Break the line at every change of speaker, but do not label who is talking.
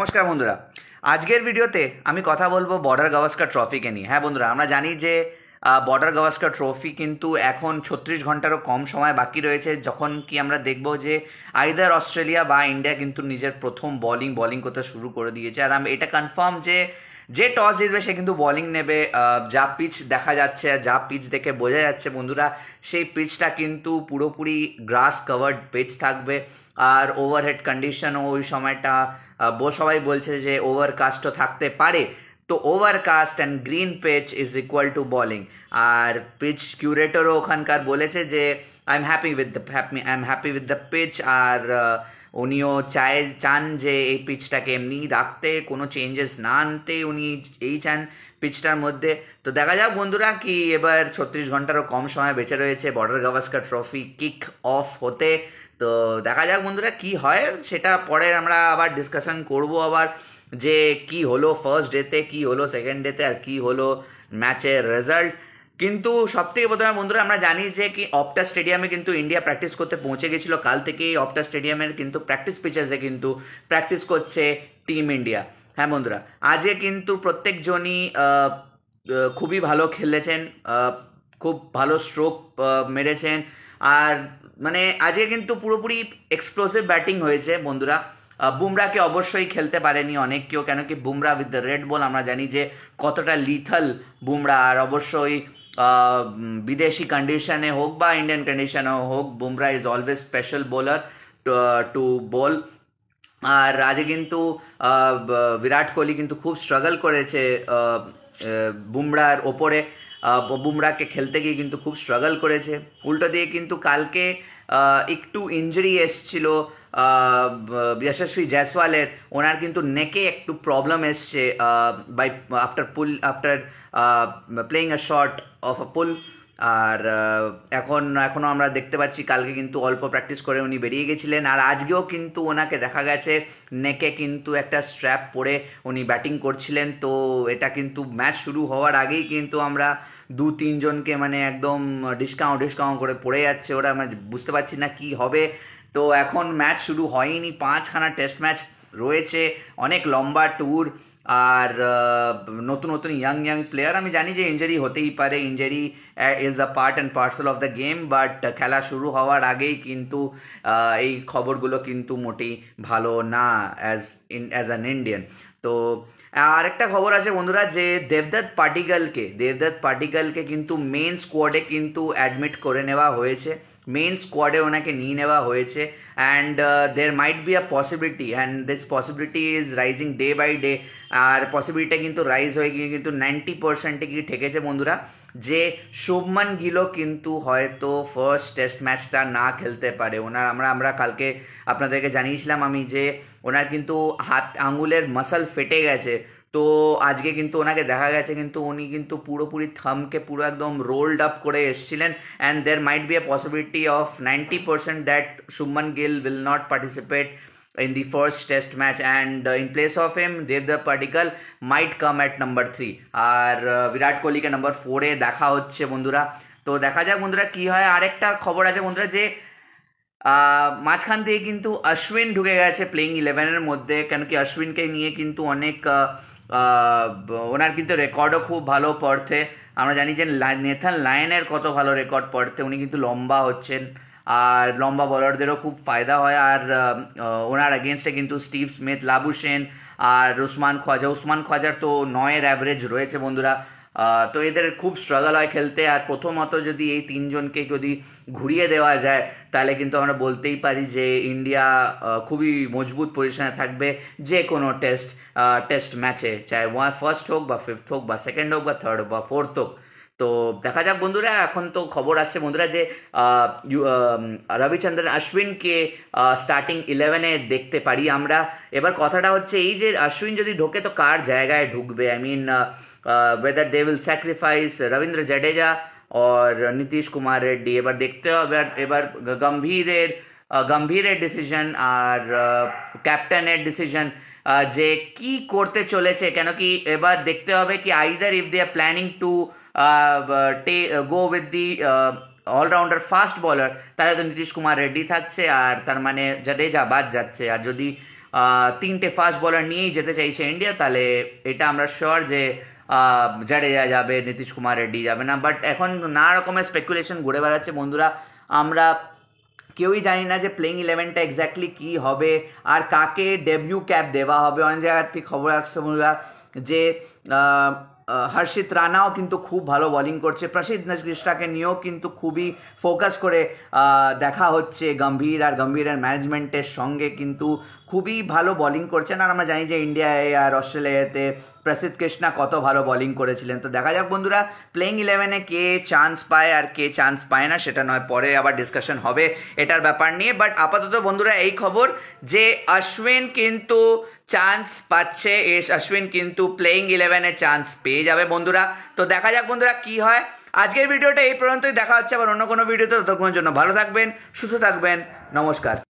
নমস্কার বন্ধুরা। আজকের ভিডিওতে আমি কথা বলবো বর্ডার গাভাস্কার ট্রফিকে নিয়ে। হ্যাঁ বন্ধুরা, আমরা জানি যে বর্ডার গাভাস্কার ট্রফি কিন্তু এখন 36 ঘন্টারও কম সময় বাকি রয়েছে, যখন কি আমরা দেখব যে আইদার অস্ট্রেলিয়া বা ইন্ডিয়া কিন্তু নিজের প্রথম বোলিং করতে শুরু করে দিয়েছে। আর আমি এটা কনফার্ম যে যে টস জিতবে সে কিন্তু বোলিং নেবে। যা পিচ দেখা যাচ্ছে, যা পিচ দেখে বোঝা যাচ্ছে বন্ধুরা, সেই পিচটা কিন্তু পুরোপুরি গ্রাস কাভার্ড পিচ থাকবে। আর ওভারহেড কন্ডিশনও ওই সময়টা সবাই বলছে যে ওভারকাস্টও থাকতে পারে। তো overcast and green pitch is equal to bowling. আর পিচ কিউরেটরও ওখানকার বলেছে যে I am happy with the pitch. আর উনিও চান যে এই পিচটাকে এমনি রাখতে, কোনো চেঞ্জেস না আনতে, উনি এই চান পিচটার মধ্যে। তো দেখা যাক বন্ধুরা, কি এবার 36 ঘন্টারও কম সময় বেঁচে রয়েছে border Gavaskar trophy kick off হতে। তো দেখা যাক বন্ধুরা কি হয়, সেটা পরে আমরা আবার ডিসকাশন করব আবার, যে কি হলো ফার্স্ট ডেতে, কি হলো সেকেন্ড ডেতে, আর কি হলো ম্যাচের রেজাল্ট। কিন্তু সব থেকে প্রথমে বন্ধুরা আমরা জানি যে কি অপটা স্টেডিয়ামে কিন্তু ইন্ডিয়া প্র্যাকটিস করতে পৌঁছে গেছিল। কাল থেকেই অপটা স্টেডিয়ামের কিন্তু প্র্যাকটিস পিচেসে কিন্তু প্র্যাকটিস করছে টিম ইন্ডিয়া। হ্যাঁ বন্ধুরা, আজকে কিন্তু প্রত্যেকজনই খুবই ভালো খেলেছেন, খুব ভালো স্ট্রোক মেরেছেন। আর মানে আজকে কিন্তু পুরোপুরি এক্সপ্লোসিভ ব্যাটিং হয়েছে বন্ধুরা। বুমরাকে অবশ্যই খেলতে পারেনি অনেক কেউ, কেন কি Bumrah with the red ball আমরা জানি যে কতটা লিথাল বুমরা। আর অবশ্যই বিদেশি কন্ডিশনে হোক বা ইন্ডিয়ান কন্ডিশনে হোক, Bumrah is always special bowler to bowl. আর আজকে কিন্তু বিরাট কোহলি কিন্তু খুব স্ট্রাগল করেছে বুমরার ওপরে। বুমরাকে খেলতে গিয়ে কিন্তু খুব স্ট্রাগল করেছে। উল্টো দিয়ে কিন্তু কালকে একটু ইঞ্জুরি এসছিল যশস্বী জয়সওয়ালের। ওনার কিন্তু নেকে একটু প্রবলেম এসছে after playing a shot of a pull. আর এখনও আমরা দেখতে পাচ্ছি কালকে কিন্তু অল্প প্র্যাকটিস করে উনি বেরিয়ে গেছিলেন। আর আজকেও কিন্তু ওনাকে দেখা গেছে নেকে কিন্তু একটা স্ট্র্যাপ পরে উনি ব্যাটিং করছিলেন। তো এটা কিন্তু ম্যাচ শুরু হওয়ার আগেই কিন্তু আমরা 2-3 জনকে মানে একদম ডিসকাউন্ট করে পড়ে যাচ্ছে ওরা, মানে বুঝতে পারছি না কি হবে। তো এখন ম্যাচ শুরু হয়নি, 5খানা টেস্ট ম্যাচ রয়েছে, অনেক লম্বা ট্যুর। আর নতুন ইয়াং প্লেয়ার, আমি জানি যে ইঞ্জারি হতেই পারে, injury is the part and parcel of the game, but খেলা শুরু হওয়ার আগেই কিন্তু এই খবরগুলো কিন্তু মোটেই ভালো না অ্যাজ অ্যান ইন্ডিয়ান। তো আরেকটা খবর আছে বন্ধুরা, যে দেবদত্ত পাটিকালকে কিন্তু মেন স্কোয়াডে কিন্তু অ্যাডমিট করে নেওয়া হয়েছে, মেন স্কোয়াডে ওনাকে নিয়ে নেওয়া হয়েছে। And there might be a possibility, and this possibility is rising day by day. আর পসিবিলিটিটা কিন্তু রাইজ হয়ে গিয়ে কিন্তু 90% কি ঠেকেছে বন্ধুরা, যে শুভমান গিলও কিন্তু হয়তো ফার্স্ট টেস্ট ম্যাচটা না খেলতে পারে। আমরা কালকে আপনাদেরকে জানিয়েছিলাম আমি যে ওনার কিন্তু হাত আঙুলের মাসল ফেটে গেছে। তো আজকে কিন্তু ওনাকে দেখা গেছে কিন্তু উনি কিন্তু পুরোপুরি থামকে পুরো একদম রোল্ড আপ করে এসেছিলেন। And there might be a possibility of 90% that Shubman Gill will not participate in the first test match, and in place of him Devdutt Padikkal might come at number 3 আর বিরাট কোহলিকে নাম্বার 4-এ দেখা হচ্ছে বন্ধুরা। তো দেখা যাক বন্ধুরা কি হয়। আরেকটা খবর আছে বন্ধুরা, যে মাঝখান থেকে কিন্তু অশ্বিন ঢুকে গেছে প্লেইং 11-এর মধ্যে, কেন কি অশ্বিনকে নিয়ে কিন্তু অনেক ওনার কিন্তু রেকর্ডও খুব ভালো পড়তে। আমরা জানি যে নেথান লায়নের কত ভালো রেকর্ড পড়তে, উনি কিন্তু লম্বা হচ্ছেন আর লম্বা বলারদেরও খুব ফায়দা হয়। আর ওনার এগেনস্টে কিন্তু স্টিভ স্মিথ, লাবুশেন আর উসমান খ্বাজার তো 9-এর অ্যাভারেজ রয়েছে বন্ধুরা। তো এদের খুব স্ট্রাগল হয় খেলতে। আর প্রথমত যদি এই 3 জনকে যদি ঘুরিয়ে দেওয়া যায়, তাহলে কিন্তু আমরা বলতেই পারি যে ইন্ডিয়া খুবই মজবুত পজিশনে থাকবে যে কোনো টেস্ট ম্যাচে, চাই ফার্স্ট হোক বা ফিফথ হোক বা সেকেন্ড হোক বা থার্ড হোক বা ফোর্থ হোক। তো দেখা যাক বন্ধুরা। এখন তো খবর আসছে বন্ধুরা যে রবিচন্দ্রন অশ্বিনকে স্টার্টিং 11-এ দেখতে পারি আমরা। এবার কথাটা হচ্ছে এই যে অশ্বিন যদি ঢোকে তো কার জায়গায় ঢুকবে, I mean whether they will sacrifice Ravindra Jadeja और নীতিশ কুমার রেড্ডি। এবার দেখতে হবে, এবার গম্ভীরের ডিসিশন আর ক্যাপ্টেনের ডিসিশন যে কি করতে চলেছে, কেন কি এবার দেখতে হবে কি either if they are planning to go with the allrounder fast bowler, তাহলে তো নীতিশ কুমার রেড্ডি থাকছে, আর তার মানে জাডেজা বাদ যাচ্ছে। আর যদি তিনটে ফাস্ট বলার নিয়েই যেতে চাইছে ইন্ডিয়া, তাহলে এটা আমরা শিওর যে জাডেজা যাবে, নীতিশ কুমার রেড্ডি যাবে না। বাট এখন নানা রকমের স্পেকুলেশন ঘুরে বেড়াচ্ছে বন্ধুরা, আমরা কেউই জানি না যে প্লেইং ইলেভেনটা এক্স্যাক্টলি কী হবে আর কাকে ডেবিউ ক্যাপ দেওয়া হবে। অনেক জায়গার থেকে খবর আসছে বন্ধুরা যে হর্ষিত রানাও কিন্তু খুব ভালো বোলিং করছে, প্রসিদ্ধ কৃষ্ণাকে নিয়েও কিন্তু খুবই ফোকাস করে দেখা হচ্ছে গম্ভীর, আর গম্ভীরের ম্যানেজমেন্টের সঙ্গে কিন্তু খুবই ভালো বোলিং করছেন। আর আমরা জানি যে ইন্ডিয়ায় আর অস্ট্রেলিয়াতে প্রসিদ্ধ কৃষ্ণা কত ভালো বোলিং করেছিলেন। তো দেখা যাক বন্ধুরা প্লেইং ইলেভেনে কে চান্স পায় আর কে চান্স পায় না, সেটা নয় পরে আবার ডিসকাশন হবে এটার ব্যাপার নিয়ে। বাট আপাতত বন্ধুরা এই খবর যে অশ্বিন কিন্তু চান্স পাচ্ছে, অশ্বিন কিন্তু প্লেইং ইলেভেনে চান্স পেয়ে যাবে বন্ধুরা। তো দেখা যাক বন্ধুরা কি হয়। আজকের ভিডিওটা এই পর্যন্তই, দেখা হচ্ছে আবার অন্য কোনো ভিডিওতে। ততক্ষণের জন্য ভালো থাকবেন, সুস্থ থাকবেন, নমস্কার।